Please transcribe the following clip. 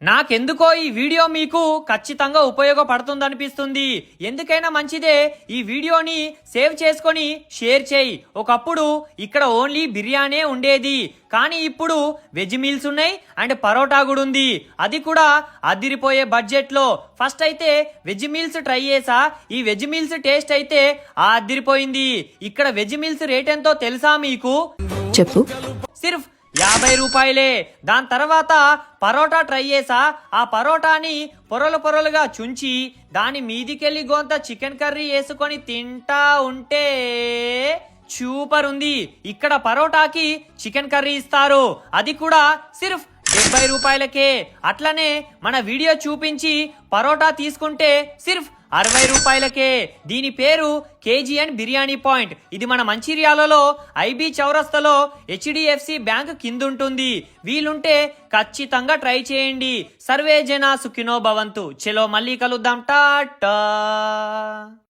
నాకెందుకో ఈ వీడియో మీకు ఖచ్చితంగా ఉపయోగపడుతుందనిపిస్తుంది. ఎందుకైనా మంచిదే ఈ వీడియోని సేవ్ చేసుకొని షేర్ చేయి. ఒకప్పుడు ఇక్కడ ఓన్లీ బిర్యానీ ఉండేది, కానీ ఇప్పుడు వెజ్ మీల్స్ ఉన్నాయి అండ్ పరోటా కూడా ఉంది. అది కూడా అదిరిపోయే బడ్జెట్లో. ఫస్ట్ అయితే వెజ్ మీల్స్ ట్రై చేసా. ఈ వెజ్ మీల్స్ టేస్ట్ అయితే అదిరిపోయింది. ఇక్కడ వెజ్ మీల్స్ రేట్ ఎంతో తెలుసా మీకు? చెప్పు. సిర్ఫ్ 50 రూపాయలే. దాని తర్వాత పరోటా ట్రై చేసా. ఆ పరోటాని పొరలు పొరలుగా చుంచి దాని మీదికెళ్ళి గొంత చికెన్ కర్రీ వేసుకొని తింటా ఉంటే సూపర్ ఉంది. ఇక్కడ పరోటాకి చికెన్ కర్రీ ఇస్తారు, అది కూడా సిర్ఫ్ 70 రూపాయలకే. అట్లనే మన వీడియో చూపించి పరోటా తీసుకుంటే సిర్ఫ్ 60 రూపాయలకే. దీని పేరు కేజీఎన్ బిర్యానీ పాయింట్. ఇది మన మంచిర్యాలలో ఐబీ చౌరస్తలో హెచ్డిఎఫ్సి బ్యాంక్ కింద ఉంటుంది. వీలుంటే ఖచ్చితంగా ట్రై చేయండి. సర్వే జన సుఖినో భవంతు. చలో మళ్ళీ కలుద్దాం. టాటా.